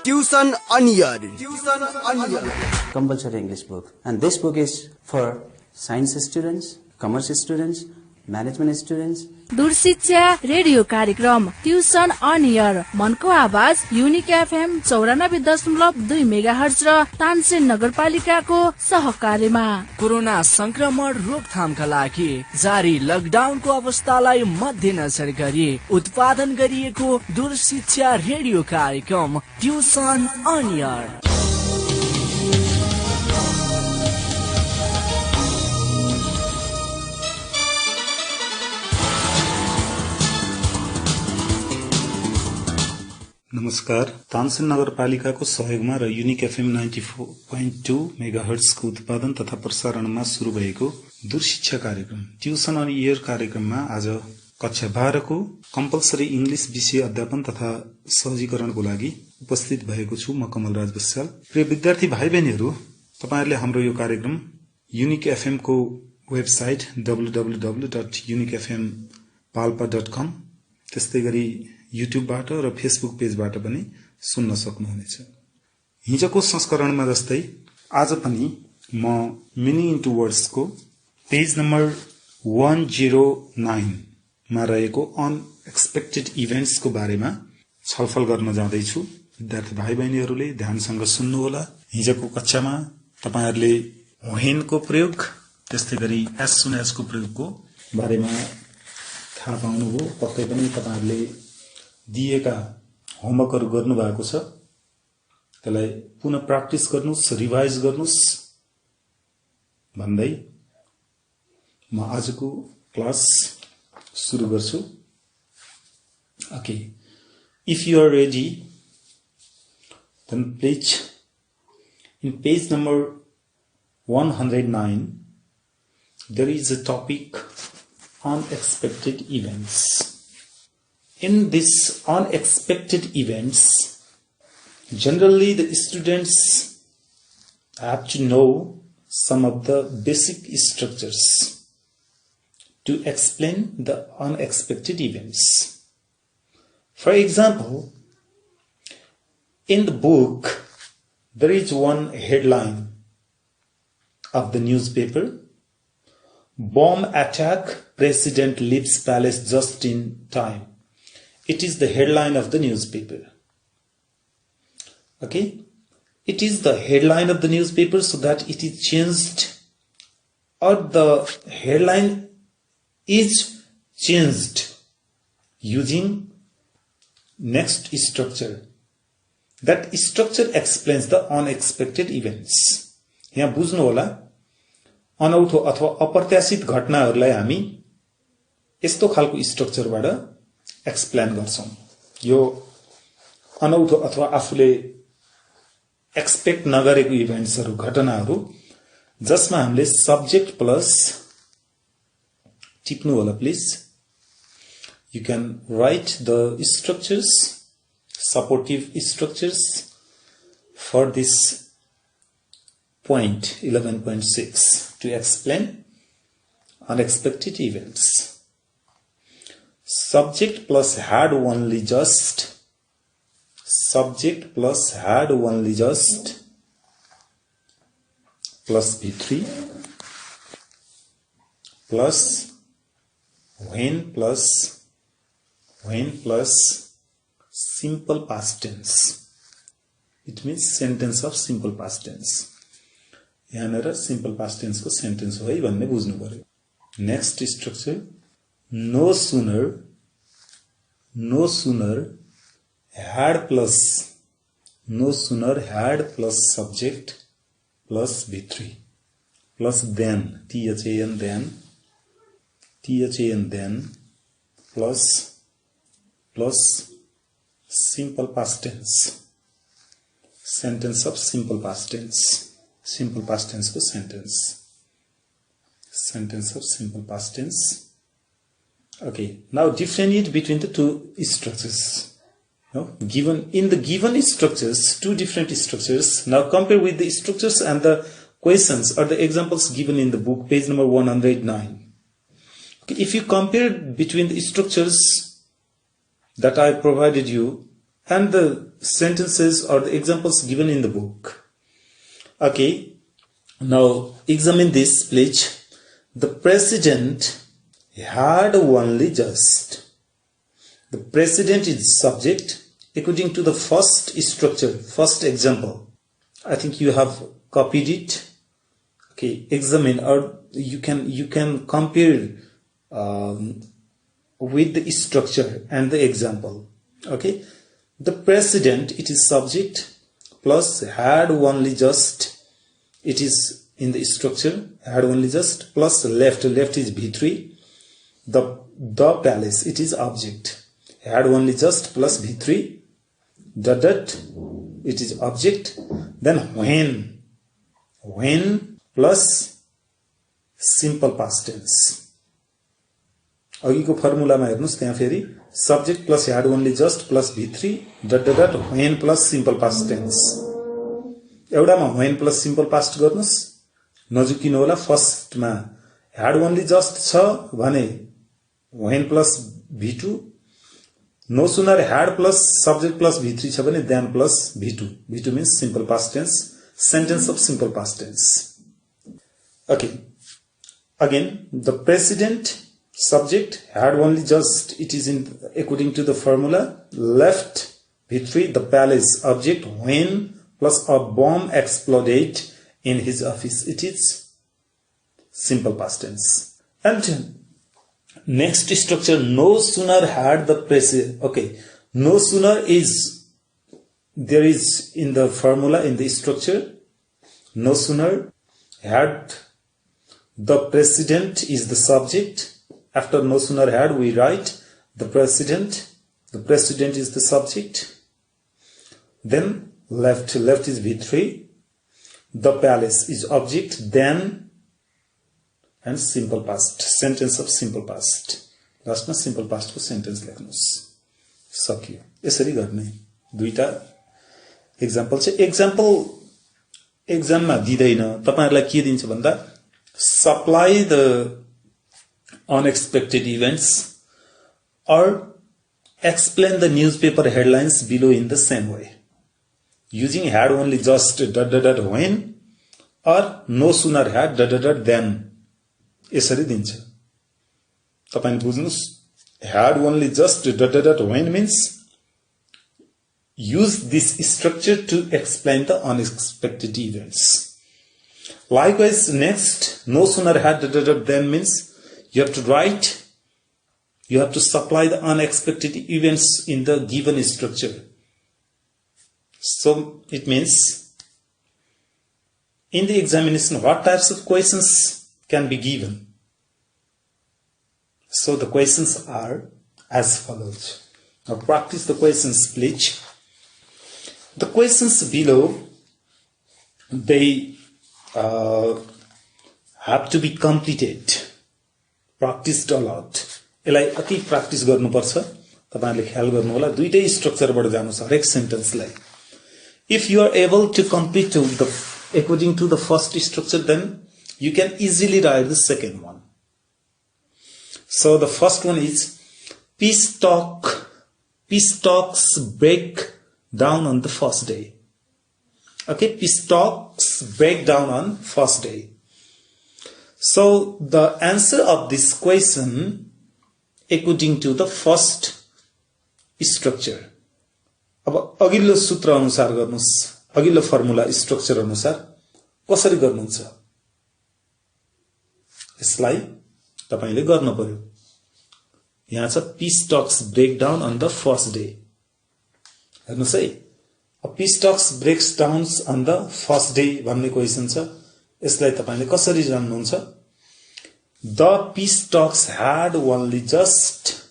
Tuition on Air. Compulsory English book, and this book is for science students, commerce students, management students. दूरशिक्षा radio कार्यक्रम tuition on air मनको आवाज unique FM 94.2 megahertz र तानसेन नगरपालिकाको सहकार्यमा corona संक्रमण रोकथामका लागि जारी लकडाउनको अवस्थालाई मध्यनजर गरी उत्पादन गरिएको दूरशिक्षा रेडियो कार्यक्रम ट्युसन अन एयर। नमस्कार। तानसेन नगरपालिकाको सहयोगमा र युनिक एफएम 94.2 मेगाहर्जको उत्पादन तथा प्रसारणमा शुरू भएको दूरशिक्षा कार्यक्रम ट्युसन अन एयर कार्यक्रममा आज कक्षा 12 को कम्पलसरी इंग्लिश विषय अध्यापन तथा सहजीकरणको लागि उपस्थित भएको छु। म कमलराज बस्याल। प्रिय विद्यार्थी भाइ बहिनीहरू, तपाईहरुले हाम्रो यो कार्यक्रम युनिक एफएम को वेबसाइट www.unicfmpalpa.com त्यस्तै गरी युट्युबबाट र फेसबुक पेजबाट पनि सुन्न सक्नुहुनेछ। हिजोको संस्करणमा जस्तै आज पनि म मिनिङ इन्टु वर्ड्स को पेज नम्बर 109 मा रहेको अनएक्सपेक्टेड इभेन्ट्स को बारेमा छलफल गर्न जाँदैछु। विद्यार्थी भाइ बहिनीहरूले ध्यानसँग सुन्नुहोला। हिजोको कक्षामा तपाईहरुले व्हेन को प्रयोग त्यस्तै गरी एज सुन एज को प्रयोगको बारेमा थाहा पाउनुभयो। पक्कै पनि तपाईहरुले दिएका होमवर्कहरु गर्नु भएको छ, त्यसलाई पुनः प्र्याक्टिस गर्नुस्, रिभाइज गर्नुस् भन्दै म आजको क्लास सुरु गर्छु। Okay, if you are ready then please in page number 109 there is a topic unexpected events. In this unexpected events, generally the students have to know some of the basic structures to explain the unexpected events. For example, in the book, there is one headline of the newspaper: Bomb attack, President leaves palace just in time. It is the headline of the newspaper. Okay, it is the headline of the newspaper, so that it is changed, or the headline is changed using next structure. That structure explains the unexpected events. यहाँ बुझ्नु होला, अनौठो अथवा अप्रत्याशित घटनाहरूलाई हामी यस्तो खालको स्ट्रक्चरबाट explain गर्छौं। यो अनौठो अथवा आफूले एक्सपेक्ट नगरेको इभेन्ट्सहरु, घटनाहरु जसमा हामीले सब्जेक्ट प्लस टिप्नु होला please. You can write the structures, supportive structures for this point 11.6 to explain unexpected events. Subject plus had only just, subject plus had only just plus B3 plus when plus simple past tense. It means sentence of simple past tense. यहाँ simple past tense को sentence हो है भन्ने बुझ्नु पर्यो। Next structure no sooner had plus subject plus B3 plus then then plus simple past tense, sentence of simple past tense. Simple past tense को sentence of simple past tense. Okay, now differentiate between the two structures. Given in the given structures, two different structures. Now compare with the structures and the questions or the examples given in the book, page number 109. Okay, if you compare between the structures that I provided you and the sentences or the examples given in the book. Okay, now examine this, please. The president had only just. The president is subject according to the first structure, first example. I think you have copied it. Okay, examine, or you can compare with the structure and the example. Okay, the president, it is subject plus had only just. It is in the structure, had only just plus left is V3. The palace, it is object, had only just plus V3 dot it is object. Then when plus simple past tense. अघिको फर्मुलामा हेर्नुस्, त्यहाँ फेरि subject plus had only just plus V3 dot when plus simple past tense. एउटामा when plus simple past गर्नुस्, नजुकिनु होला. फर्स्टमा had only just छ भने when plus V2, no sooner had plus subject plus V3 छ भने then plus V2. V2 means simple past tense, sentence of simple past tense. Okay, again, the president subject had only just, it is in according to the formula, left V3, the palace object, when plus a bomb exploded in his office, it is simple past tense. And next structure, no sooner had the president. Okay, no sooner is, there is in the formula, in the structure, no sooner had, the president is the subject. After no sooner had, we write the president. The president is the subject. Then left is V3. The palace is object. Then and simple past, sentence of simple past. Last ma simple past ko sentence लेख्नुस्. सक्यो. यसरी गर्ने. दुईटा example छ. Example एक्जाममा दिदैन. तपाईहरुलाई के दिन्छ भन्दा supply the unexpected events or explain the newspaper headlines below in the same way using had only just when or no sooner had then. यसरी दिन्छ. तपाईले बुझ्नुस्. had only just when means use this structure to explain the unexpected events. Likewise, next, no sooner had then means you have to write, you have to supply the unexpected events in the given structure. So it means in the examination, what types of questions can be given? So the questions are as follows. Now practice the questions, please. The questions below, they have to be completed, practiced a lot. यसलाई अति practice गर्नुपर्छ. तपाईहरुले ख्याल गर्नु होला. दुईटै स्ट्रक्चरबाट जानुस् हरेक सेन्टेन्सलाई. If you are able to complete the according to the first structure, then you can easily write the second one. So the first one is peace talks break down on the first day. Okay, peace talks break down on first day. So the answer of this question according to the first structure. अब अघिल्लो सूत्र अनुसार गर्नुस्. अघिल्लो formula structure अनुसार कसरी गर्नुहुन्छ यसलाई तपाईले गर्न पर्यो. यहाँ छ peace talks break down on the first day. हेर्नुस् है. peace talks breaks down on the first day भन्ने क्वेशन छ. यसलाई तपाईले कसरी जान्नुहुन्छ? The peace talks had only just.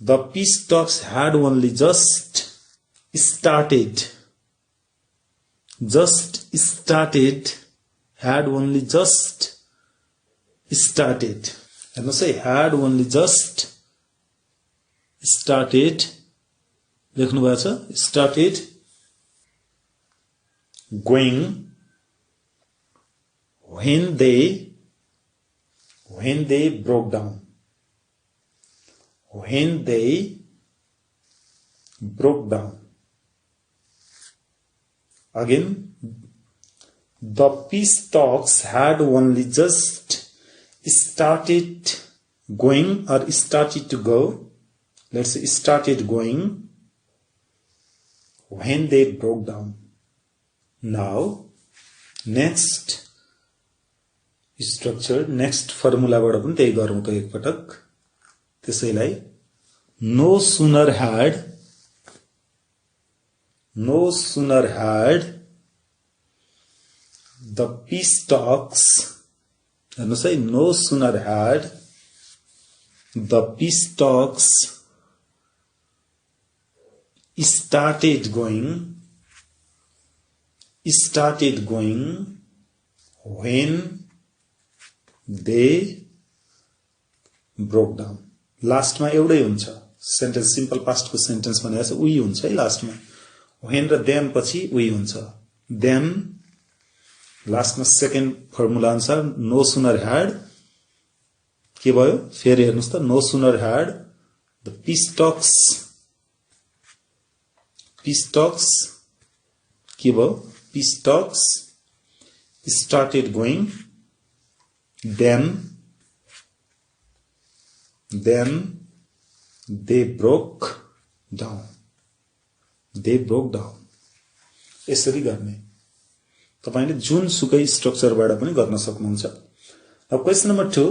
The peace talks had only just started. Just started. Had only just started. And say had only just started. लेख्नु भएको छ. Started going when they broke down. When they broke down. Again, the peace talks had only just started going or started to go. Let's say started going when they broke down. Now, next structure, next formula बाट पनि त्यही गरौँ त एकपटक. त्यसैलाई no sooner had the peace talks, हेर्नुस् है, no sooner had the peace talks started going when they broke down. लास्टमा एउटै हुन्छ. सेन्टेन्स सिम्पल पास्टको सेन्टेन्स भनेको चाहिँ उही हुन्छ है लास्टमा. when र then पछि उही हुन्छ. then लास्टमा सेकेन्ड फर्मुला अनुसार no sooner had के भयो फेरि हेर्नुस् त. no sooner had the peace talks के भयो peace talks started going then they broke down. यसरी गर्ने. तपाईले जुन सुकै स्ट्रक्चरबाट पनि गर्न सक्नुहुन्छ. अब question number 2.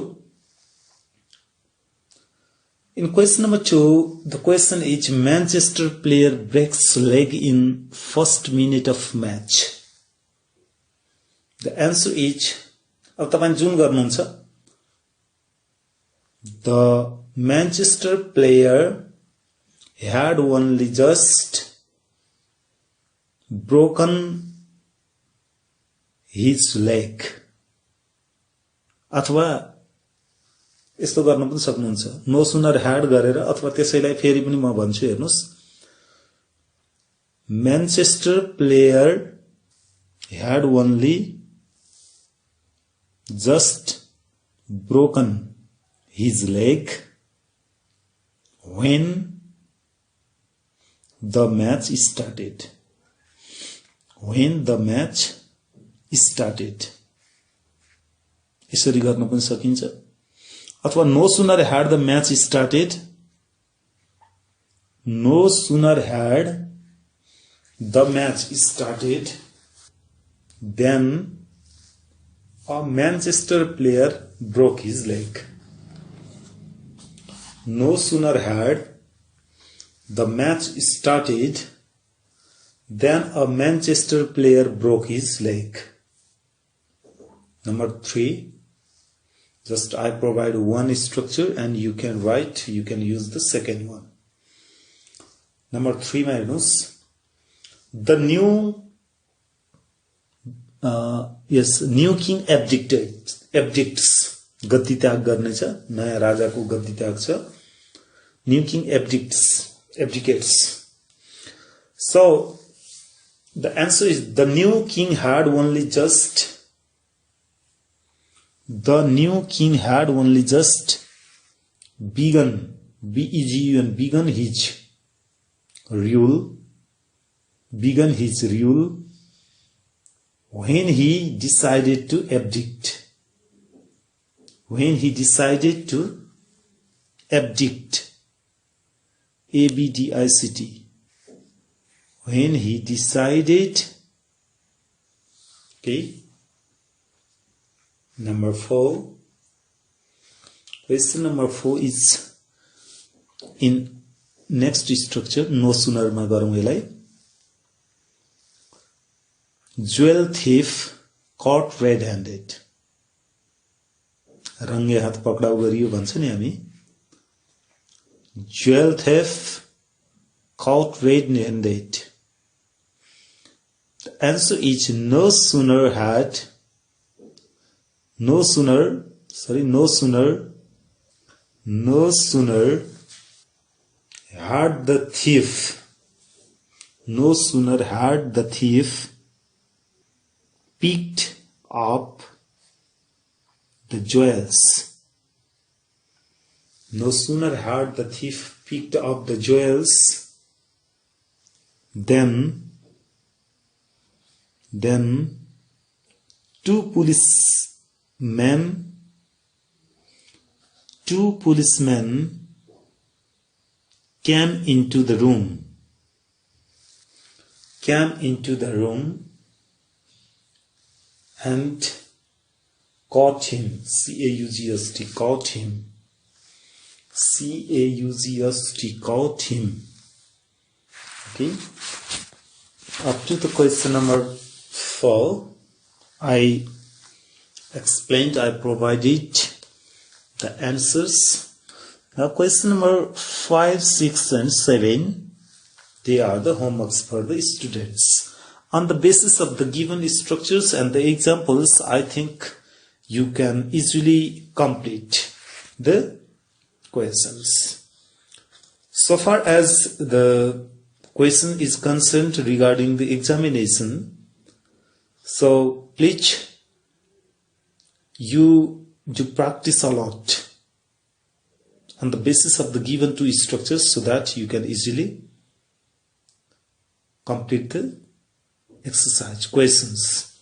In question number 2, the question is Manchester player breaks leg in first minute of match. The answer is, अब तपाईले जुन गर्नुहुन्छ, the Manchester player had only just broken his leg. अथवा यस्तो गर्न पनि सक्नुहुन्छ. no sooner had गरेर अथवा त्यसैलाई फेरि पनि म भन्छु हेर्नुस्. Manchester player had only just broken his leg when the match started. यसरी गर्न पनि सकिन्छ. अथवा no sooner had the match started, then a Manchester player broke his leg. No sooner had the match started then a Manchester player broke his leg. Number 3, just I provide one structure and you can use the second one. Number 3 मा हेर्नुस्. The new king abdicates. गद्दी त्याग गर्ने छ. नयाँ राजाको गद्दी त्याग छ. New king abdicates. So the answer is the new king had only just begun his rule when he decided to abdict. ABDICT. When he decided. Okay. Number 4. Question number 4 is in next structure. No sooner मा गरौँ यसलाई. Jewel thief caught red-handed. रङ्गे हात पक्राउ गरियो भन्छ नि हामी. Jewel thief caught red-handed. The answer is no sooner had the thief picked up the jewels. No sooner had the thief picked up the jewels Then two policemen came into the room and caught him. C-A-U-G-S-T, caught him. C-A-U-G-S-T, caught him. Okay. Up to the question number 4, I explained, I provided the answers. Now question number 5, 6 and 7, they are the homeworks for the students. On the basis of the given structures and the examples, I think you can easily complete the questions. So far as the question is concerned regarding the examination, so please you do practice a lot on the basis of the given two structures so that you can easily complete the exercise questions.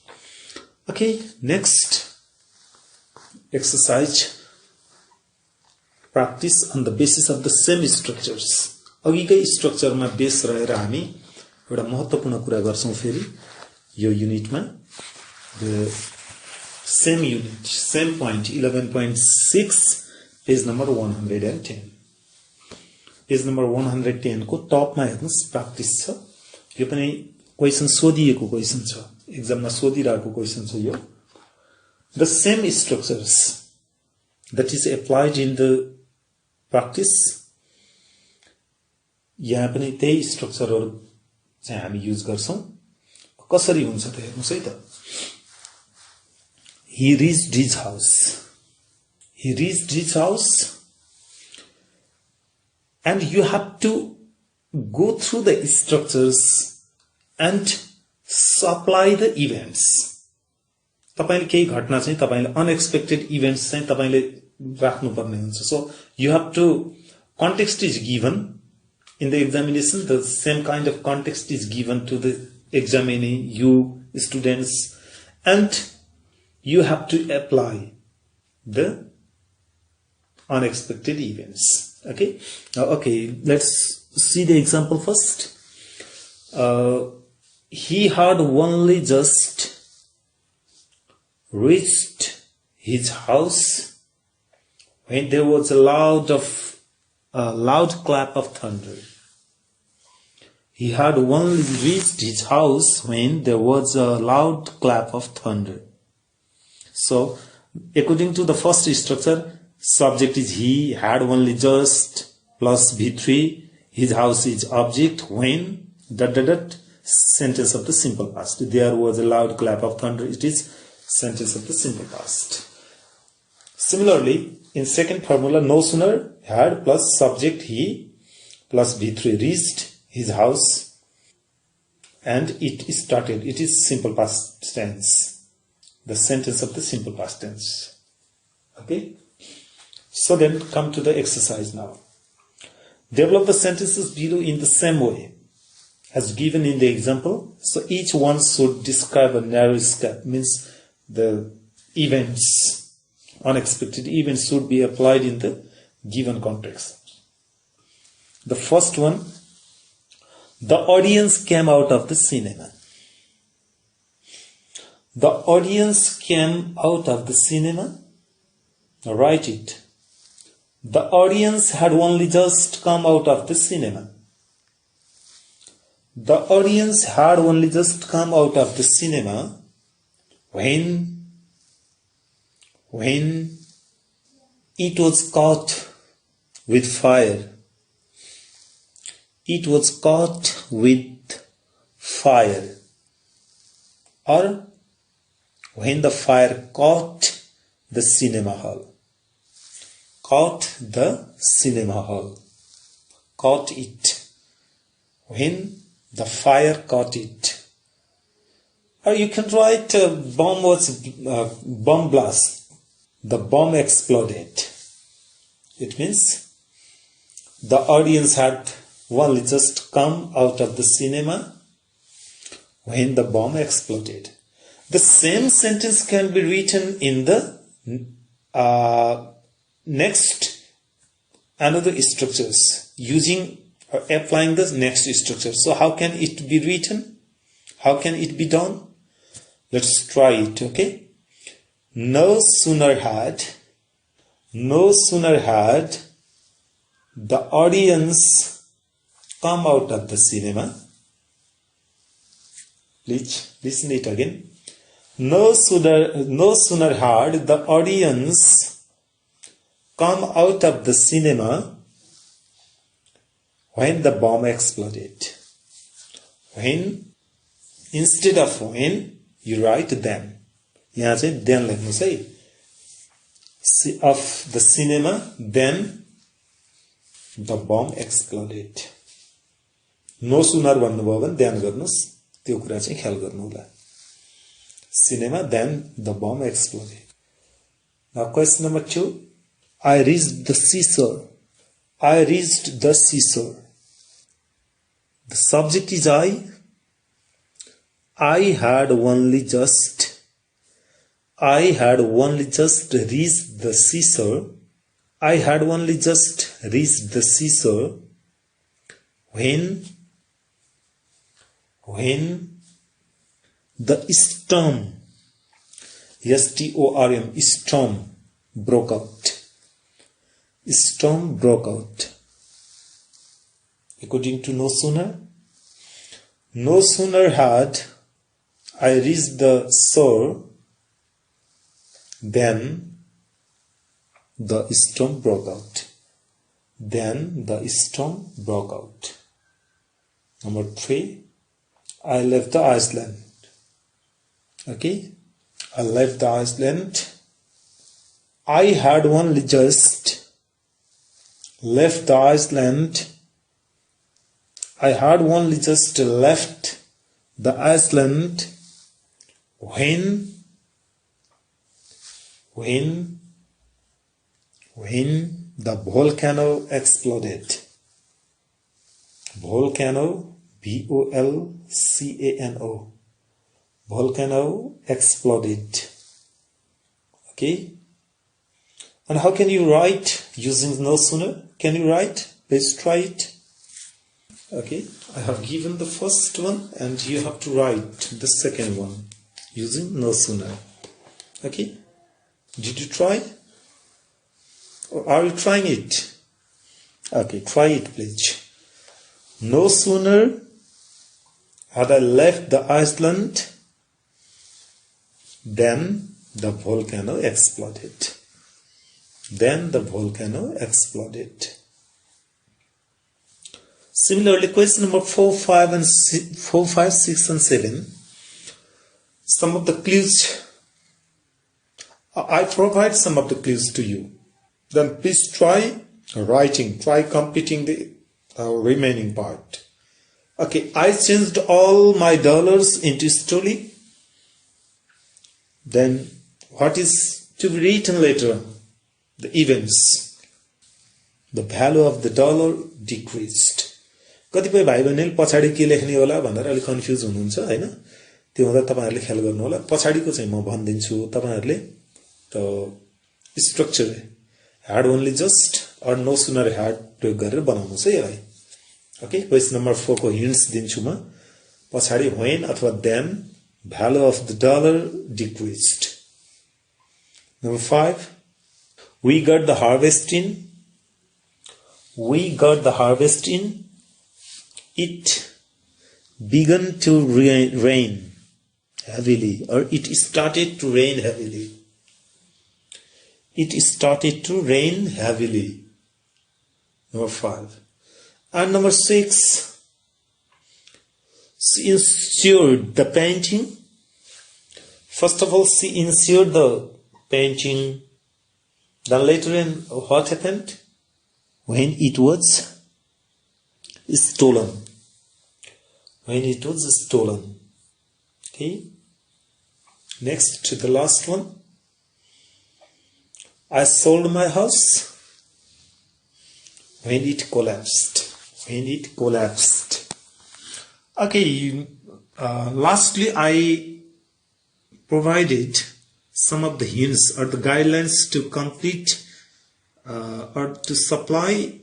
Okay, next exercise, practice on the basis of the same structures. अघिकै स्ट्रक्चरमा base रहेर हामी एउटा महत्त्वपूर्ण कुरा गर्छौं फेरि यो युनिटमा. The same unit, same point, 11.6, page number 110. Page number 110 को टपमा हेर्नुस् practice छ. यो पनि क्वेशन सोधिएको क्वेशन छ, एक्जाममा सोधिरहेको क्वेशन छ यो. The same structures that is applied in the practice, यहाँ पनि त्यही स्ट्रक्चरहरु चाहिँ हामी युज गर्छौं. कसरी हुन्छ त हेर्नुस् है त. He reached his house and you have to go through the structures and supply the events. तपाईले केही घटना चाहिँ तपाईले unexpected events चाहिँ तपाईले राख्नु पर्ने हुन्छ. So you have to, context is given in the examination, the same kind of context is given to the examinee, you students, and you have to apply the unexpected events. Okay. Okay, let's see the example first. He had only just reached his house when there was a loud clap of thunder. He had only reached his house when there was a loud clap of thunder. So, according to the first structure, subject is he, had only just, plus V3, his house is object, when, ... sentence of the simple past. There was a loud clap of thunder, it is sentence of the simple past. Similarly, in second formula, no sooner had plus subject he plus V3 reached his house and it started. It is simple past tense. The sentence of the simple past tense. Okay. So then come to the exercise now. Develop the sentences below in the same way as given in the example. So each one should describe a narrow escape. Means the events, unexpected events should be applied in the given context. The first one, the audience came out of the cinema. The audience came out of the cinema. Now write it. The audience had only just come out of the cinema. The audience had only just come out of the cinema when it was caught with fire. It was caught with fire. Or when the fire caught the cinema hall. Caught the cinema hall. Caught it. When the fire caught it. Or you can write bomb blast. The bomb exploded. It means the audience had only just come out of the cinema when the bomb exploded. The same sentence can be written in the next another structures using or applying the next structure. So how can it be written? How can it be done? Let's try it, okay? No sooner had the audience come out of the cinema. Please listen it again. No sooner had the audience come out of the cinema when the bomb exploded. When, instead of when, you write then. यहाँ चाहिँ then लेख्नुस् है. Of the cinema, then the bomb exploded. No sooner भन्नुभयो भने then गर्नुस्. त्यो कुरा चाहिँ ख्याल गर्नु होला. Cinema, then the bomb exploded. Now question number 2. I reached the seashore. I reached the seashore. The subject is I. I had only just reached the seashore. I had only just reached the seashore when the storm, S-T-O-R-M, storm broke out. Storm broke out. According to no sooner had I reached the shore then the storm broke out. Then the storm broke out. Number 3. I left the Iceland. Okay. I left the Iceland. I had only just left the Iceland. I had only just left the Iceland when the volcano exploded. Volcano, V-O-L-C-A-N-O. Volcano exploded. Okay. And how can you write using no sooner? Can you write? Let's try it. Okay. I have given the first one and you have to write the second one using no sooner. Okay. Did you try? Or are you trying it? Okay, try it please. No sooner had I left the Iceland than the volcano exploded. Then the volcano exploded. Similarly, question number 4, 5, 6 and 7. Some of the clues. I provide some of the clues to you. Then please try writing. Try completing the remaining part. Okay, I changed all my dollars into sterling. Then what is to be written later? The events. The value of the dollar decreased. कतिपय भाइ बहिनीले पछाडी के लेख्ने होला भनेर अलि confuse हुनुहुन्छ हैन त्यो हुँदा तपाईहरुले ख्याल गर्नु होला पछाडीको चाहिँ म भन्दिन्छु तपाईहरुले त structure had only just or no sooner had प्रयोग गरेर बनाउनुस् है यसलाई ओके क्वेशन नम्बर 4 को हिन्ट्स दिन्छु म पछाडी when अथवा then value of the dollar decreased. Number 5, we got the harvest in. It began to rain heavily, or it started to rain heavily. It started to rain heavily. Number 5. And number 6, she insured the painting. First of all, she insured the painting. Then later on, what happened? When it was stolen. When it was stolen. Okay. Next to the last one. I sold my house when it collapsed. when it collapsed. Okay, lastly, I provided some of the hints or the guidelines to complete or to supply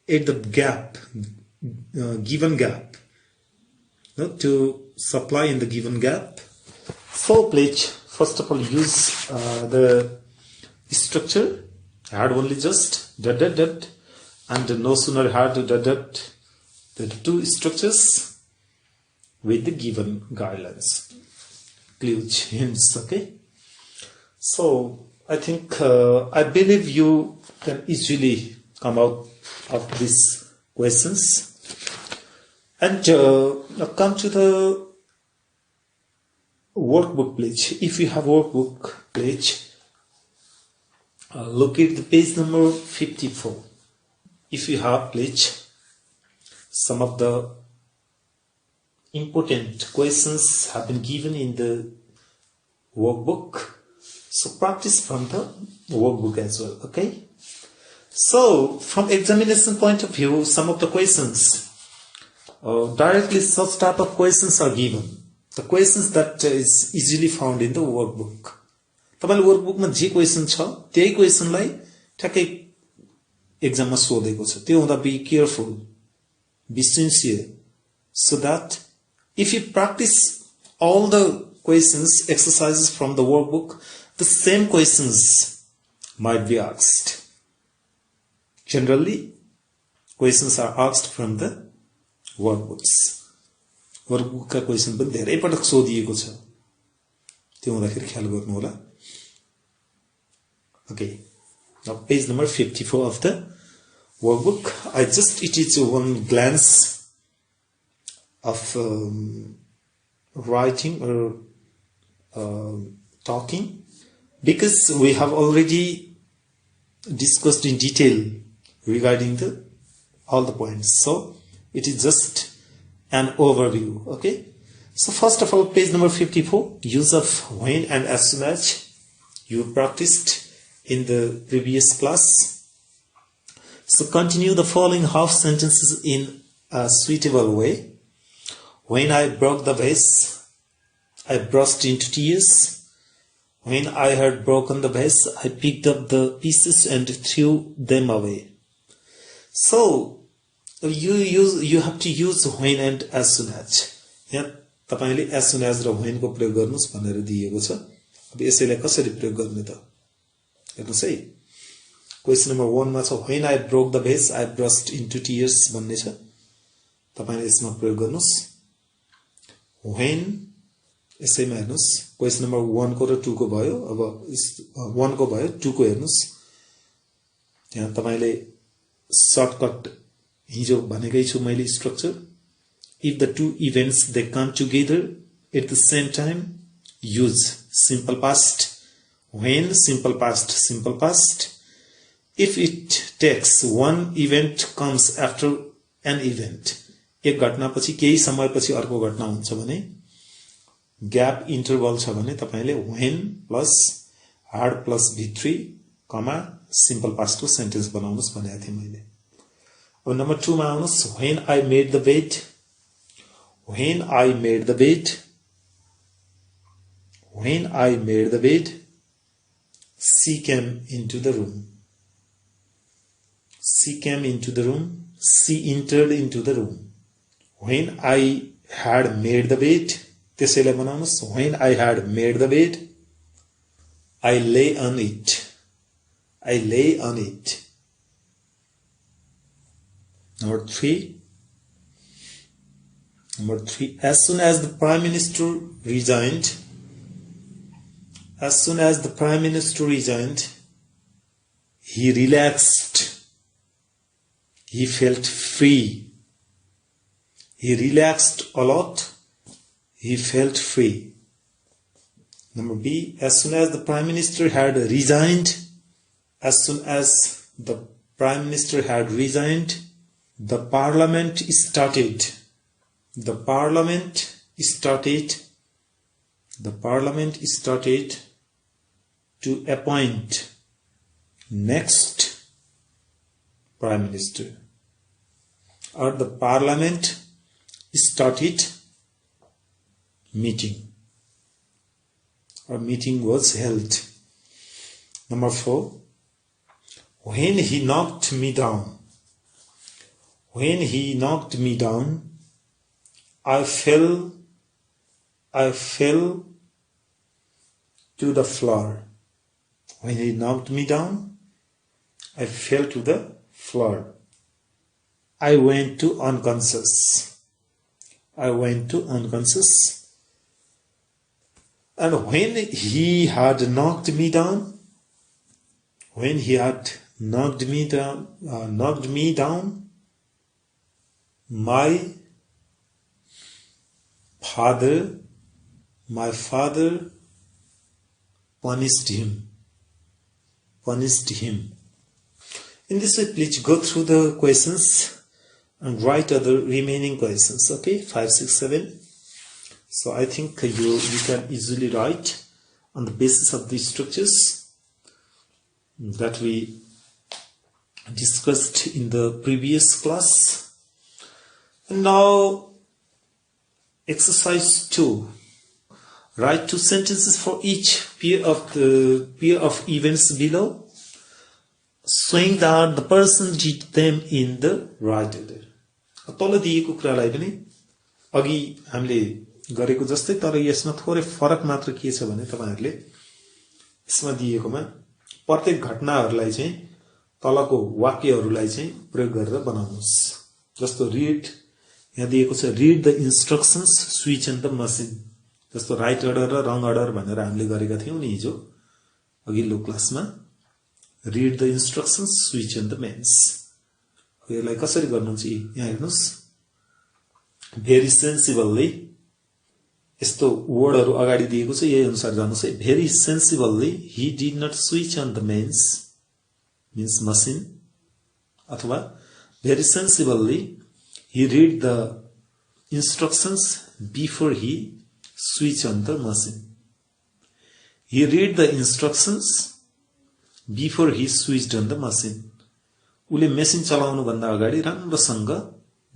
at the gap, given gap, to supply in the given gap. So please, first of all, use the structure, had only just dot dot dot, and no sooner had dot dot the two structures with the given guidelines, clues, hints. Okay, so I think I believe you can easily come out of these questions. And now come to the workbook page. If you have workbook page, look at the page number 54. If you have, please, some of the important questions have been given in the workbook. So practice from the workbook as well. Okay. So from examination point of view, some of the questions directly such type of questions are given. The questions that is easily found in the workbook. तपाईले workbook मा जे question छ त्यही क्वेशनलाई ठ्याक्कै एक्जाममा सोधेको छ. त्यो हुँदा be careful, be sincere, so that if you practice all the questions, exercises from the workbook, the same questions might be asked. Generally, questions are asked from the workbooks. Workbook का question पनि धेरै पटक सोधिएको छ. त्यो हुँदाखेरि ख्याल गर्नु होला. Okay, now page number 54 of the workbook. It is one glance of writing or talking, because we have already discussed in detail regarding all the points. So it is just an overview. Okay. So first of all, page number 54, use of when and as soon as you practiced in the previous class. So continue the following half sentences in a suitable way. When I broke the vase, I burst into tears. When I had broken the vase, I picked up the pieces and threw them away. So you have to use when and as soon as. यहाँ तपाईले as soon as raw when को प्रयोग गर्नुस् भनेर दिएको छ. अब यसैलाई कसरी प्रयोग गर्ने त? हेर्नुस् है. क्वेशन नम्बर 1 मा छ when I broke the vase, I burst into tears भन्ने छ. तपाईले यसमा प्रयोग गर्नुस्. When यसैमा हेर्नुस्. क्वेशन नम्बर 1 को र 2 को भयो. अब 1 को भयो, 2 को हेर्नुस्. यहाँ तपाईले सर्टकट हिजो भनेकै छु मैले structure. If the two events they come together at the same time, use simple past. When, simple past, simple past. If it takes one event comes after an event, एक घटना पछि केही समय पछि अर्को घटना हुन्छ भने, ग्याप इन्टरभल छ भने तपाईले when plus had plus v3 कमा simple past को सेन्टेन्स बनाउनुस् भनेको थिएँ मैले. अब नम्बर 2 मा आउनुस्. When I made the bed, when I made the bed, when I made the bed, she came into the room. She came into the room. She entered into the room. When I had made the bed, त्यसैलाई बनाउनुस्. When I had made the bed, I lay on it. I lay on it. Number 3. As soon as the Prime Minister resigned, as soon as the Prime Minister resigned, he relaxed. He felt free. He relaxed a lot. He felt free. Number B, as soon as the Prime Minister had resigned, as soon as the Prime Minister had resigned, the Parliament started. The Parliament started to appoint next Prime Minister. or the parliament started meeting, or meeting was held. Number 4, when he knocked me down. When he knocked me down, I fell to the floor. When he knocked me down, I fell to the floor. I went to unconscious. I went to unconscious. And when he had knocked me down, when he had knocked me down, my father punished him. In this way, please go through the questions and write other remaining questions. Okay, 5, 6, 7. So I think you can easily write on the basis of these structures that we discussed in the previous class. And now, exercise 2. Write 2 sentences for each pair of events below, showing that the person did them in the right order. तल दिएको कुरालाई पनि अघि हामीले गरेको जस्तै, तर यसमा थोरै फरक मात्र के छ भने तपाईहरुले यसमा दिएकोमा प्रत्येक घटनाहरुलाई चाहिँ तलको वाक्यहरुलाई चाहिँ प्रयोग गरेर बनाउनुस्। जस्तो रिड, यहाँ दिएको छ rid the instructions switch and the मसिन। जस्तो राइट अर्डर र रङ अर्डर भनेर हामीले गरेका थियौं नि हिजो अघिल्लो क्लासमा। Read the instructions switch and the mains. यसलाई कसरी गर्नुहुन्छ यहाँ हेर्नुस्। भेरी सेन्सिबली, यस्तो वर्डहरु अगाडि दिएको छ, यही अनुसार जानुस् है। Very sensibly he did not switch on the mains means machine, अथवा very sensibly he read the instructions before he switch on the machine. He read the instructions before he switched on the machine. उले machine चलाउनु भन्दा अगाडि राम्रोसँग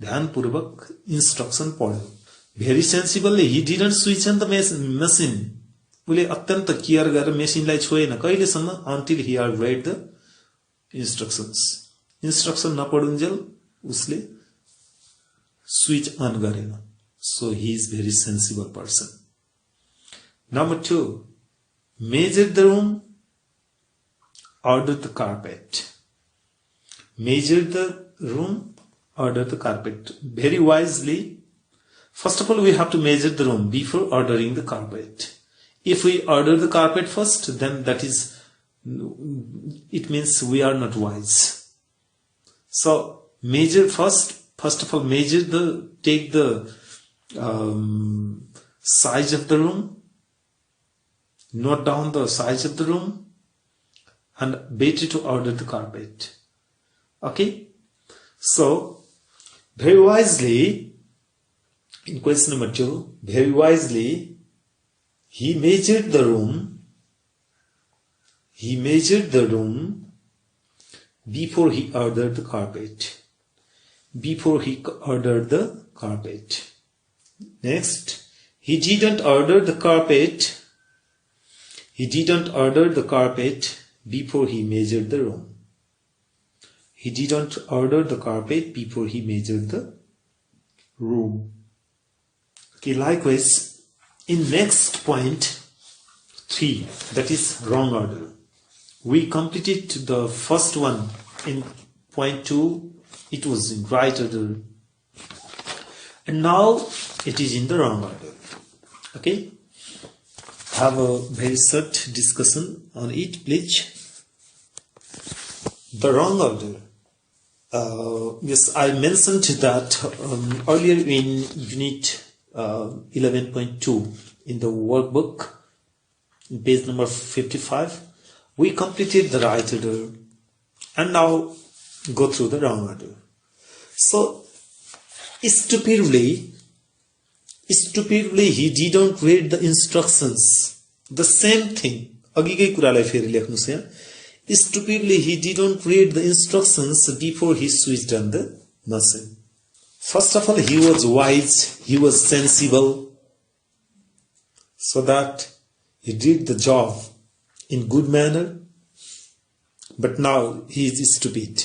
ध्यानपूर्वक instruction पढ्यो। भेरी sensibly he didn't switch on the machine. उले अत्यन्त care गरेर मेसिनलाई छोएन कहिलेसम्म, until he had read the instructions. Instruction नपढुन्जेल उसले switch on garena. So he is very sensible person. Number 2, measure the room, order the carpet. Measure the room, order the carpet. Very wisely, first of all we have to measure the room before ordering the carpet. If we order the carpet first, then it means we are not wise. So measure first. First of all, take the size of the room, note down the size of the room, and better to order the carpet. Okay? So, very wisely, in question number 2, very wisely, he measured the room before he ordered the carpet. Before he ordered the carpet. Next, he didn't order the carpet. He didn't order the carpet before he measured the room. He didn't order the carpet before he measured the room. Okay, likewise, in next point 3, that is wrong order. We completed the first one in point 2. It was in right order, and now it is in the wrong order. Okay, have a very short discussion on it, please. The wrong order. Yes, I mentioned that earlier in unit 11.2 in the workbook, page number 55. We completed the right order, and now go through the wrong order. So, stupidly, he didn't read the instructions. The same thing. अघिकै कुरालाई फेरि लेख्नुस् यहाँ. Stupidly, he didn't read the instructions before he switched on the machine. First of all, he was wise, he was sensible, so that he did the job in good manner. But now he is stupid.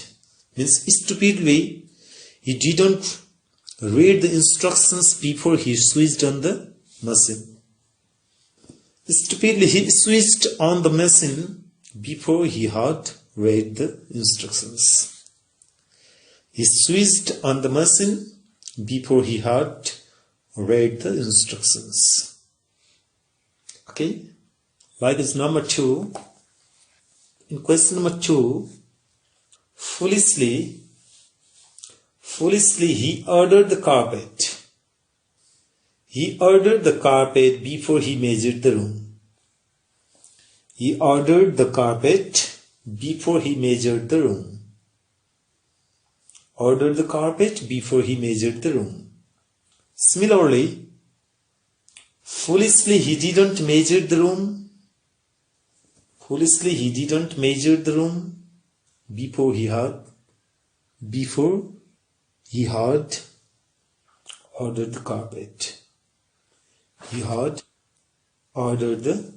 Means stupidly, he didn't read the instructions before he switched on the machine. Stupidly, he switched on the machine before he had read the instructions. He switched on the machine before he had read the instructions. Okay? Like this number 2. In question number 2, foolishly he ordered the carpet. He ordered the carpet before he measured the room. He ordered the carpet before he measured the room. Ordered the carpet before he measured the room. Similarly, foolishly he didn't measure the room. Foolishly he didn't measure the room before he had ordered the carpet. He had ordered the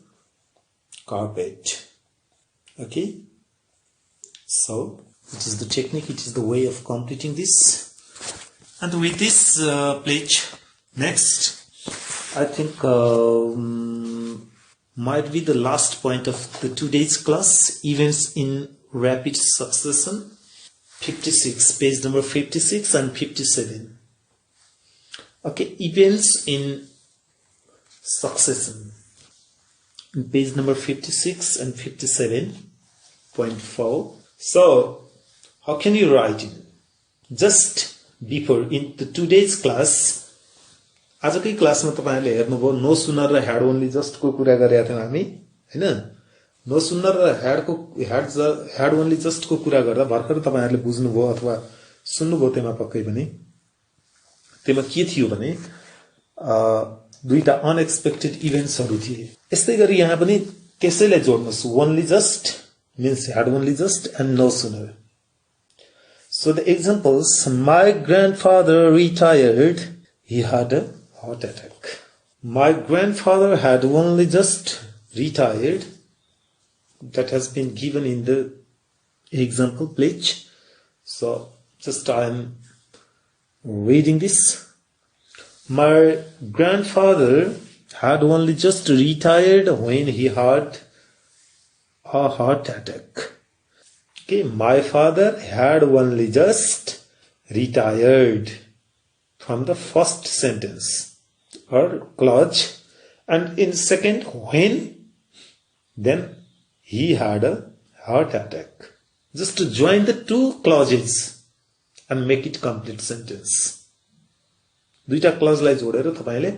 carpet. Okay? So, it is the technique, it is the way of completing this. And with this pledge, next, I think might be the last point of the today's class, events in rapid succession. 56, page number 56 and 57. Okay, events in succession. In page number 56 and 57.4. So, how can you write it? Just before, in the today's class, आजकै क्लासमा तपाईहरुले हेर्नुभयो no sooner raw had only just को कुरा गरेका थियौं हामी हैन no sooner raw had only just को कुरा गर्दा भर्खर तपाईहरुले बुझ्नुभयो अथवा सुन्नुभयो त्यमा पक्कै पनि त्यमा के थियो भने दुईटा अनएक्सपेक्टेड इभेन्ट्सहरु थिए यस्तै गरी यहाँ पनि त्यसैलाई जोड्नुस् only just means had only just and no sooner. So the examples, my grandfather retired, he had a heart attack. My grandfather had only just retired. That has been given in the example pledge. So just I am reading this. My grandfather had only just retired when he had a heart attack. Okay, my father had only just retired from the first sentence or clause, and in second when, then he had a heart attack. Just to join the two clauses and make it complete sentence. दुईटा क्लजलाई जोडेर तपाईले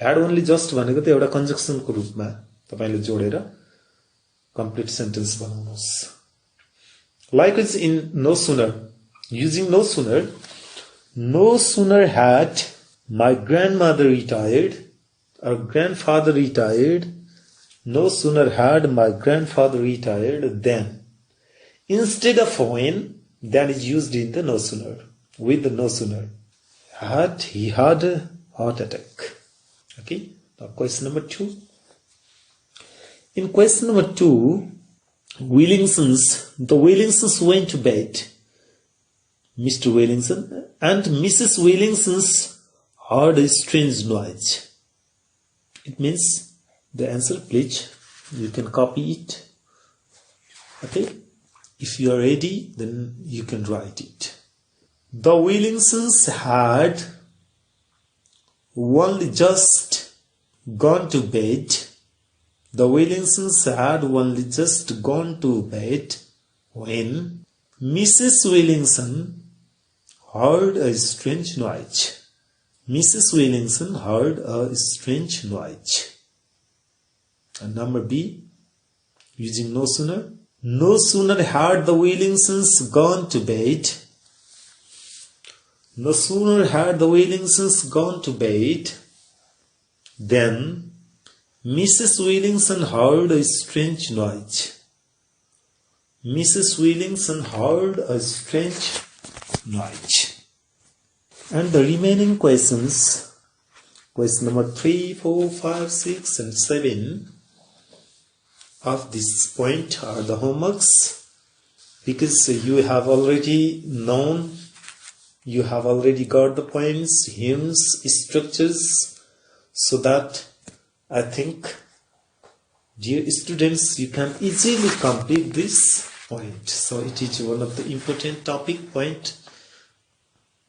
had only just भनेको त एउटा conjunction को रूपमा तपाईले जोडेर complete sentence बनाउनुस्. Likewise in no sooner, using no sooner had my grandmother retired or grandfather retired, no sooner had my grandfather retired than. Instead of when, than is used in the no sooner, with the no sooner. He had a heart attack. Okay, now question number 2. In question number 2, the Williamsons went to bed. Mr. Williamson and Mrs. Williamsons heard a strange noise. It means the answer, please. You can copy it. Okay? If you are ready, then you can write it. The Williamsons had only just gone to bed. The Williamsons had only just gone to bed when Mrs. Williamson heard a strange noise. Mrs. Williamson heard a strange noise. And number B, using no sooner. No sooner had the Williamsons gone to bed. No sooner had the Williamsons gone to bed than Mrs. Williamson heard a strange noise. Mrs. Williamson heard a strange noise. And the remaining questions, question number 3, 4, 5, 6 and 7 of this point are the homeworks, because you have already known, you have already got the points, hymns, structures, so that I think, dear students, you can easily complete this point. So it is one of the important topic point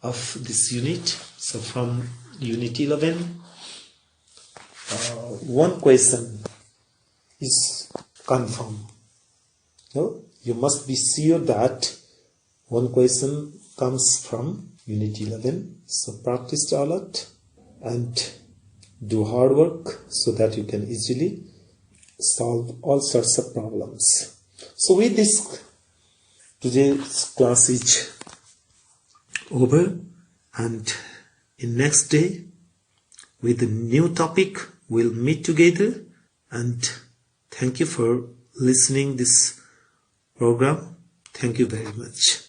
of this unit. So from unit 11, one question is confirmed. No? You must be sure that one question comes from unit 11. So practice a lot and do hard work so that you can easily solve all sorts of problems. So with this, today's class is over, and in next day with a new topic we'll meet together. And thank you for listening this program. Thank you very much.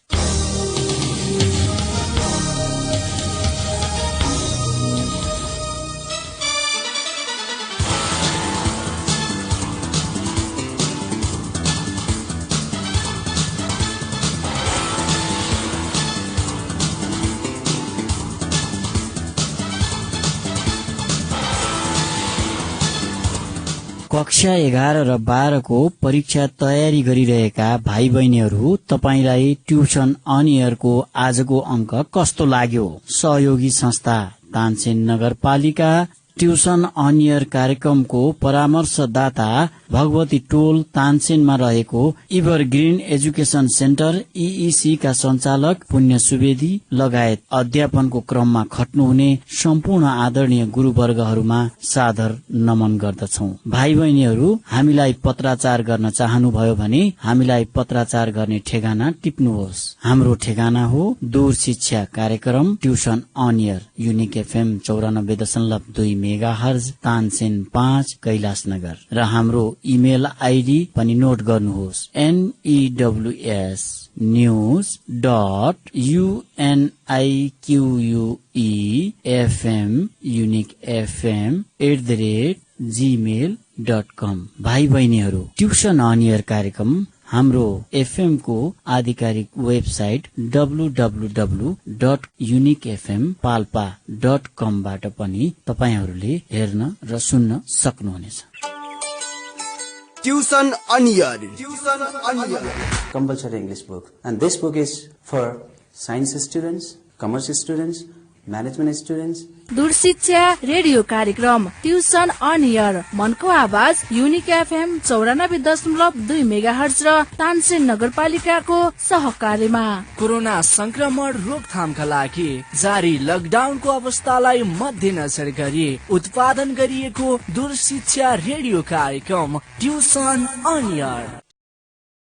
कक्षा 11 र 12 को परीक्षा तयारी गरिरहेका भाइ बहिनीहरू, तपाईलाई tuition on air को आजको अंक कस्तो लाग्यो? सहयोगी संस्था तानसेन नगरपालिका ट्युसन अन एयर कार्यक्रमको परामर्शदाता भगवती टोल तानसेनमा रहेको इभरग्रीन एजुकेशन सेन्टर ईईसी का सञ्चालक पुण्य सुवेदी लगायत अध्यापनको क्रममा खट्नुहुने सम्पूर्ण आदरणीय गुरुवर्गहरूमा सादर नमन गर्दछौं। भाइ बहिनीहरू, हामीलाई पत्राचार गर्न चाहनुभयो भने हामीलाई पत्राचार गर्ने ठेगाना टिप्नुहोस्। हाम्रो ठेगाना हो दूर शिक्षा कार्यक्रम tuition on air, unique FM 94.2 megahertz, Tansen 5, Kailashnagar. र हाम्रो इमेल आईडी पनि नोट गर्नुहोस्, news.uniquefm@gmail.com। भाइ बहिनीहरू, ट्युसन अन एयर कार्यक्रम हाम्रो एफएम को आधिकारिक वेबसाइट www.uniquefmpalpa.com बाट पनि तपाईहरूले हेर्न र सुन्न सक्नुहुनेछ। Tuition on air, compulsory English book, and this book is for science students, commerce students, management students. दूर शिक्षा रेडियो कार्यक्रम ट्युसन अन एयर, मनको आवाज युनिक एफएम 94.2 मेगाहर्ज र तानसेन नगरपालिकाको सहकार्यमा कोरोना संक्रमण रोकथामका लागि जारी लकडाउनको अवस्थालाई मध्यनजर गरी उत्पादन गरिएको दूर शिक्षा रेडियो कार्यक्रम ट्युसन अन एयर।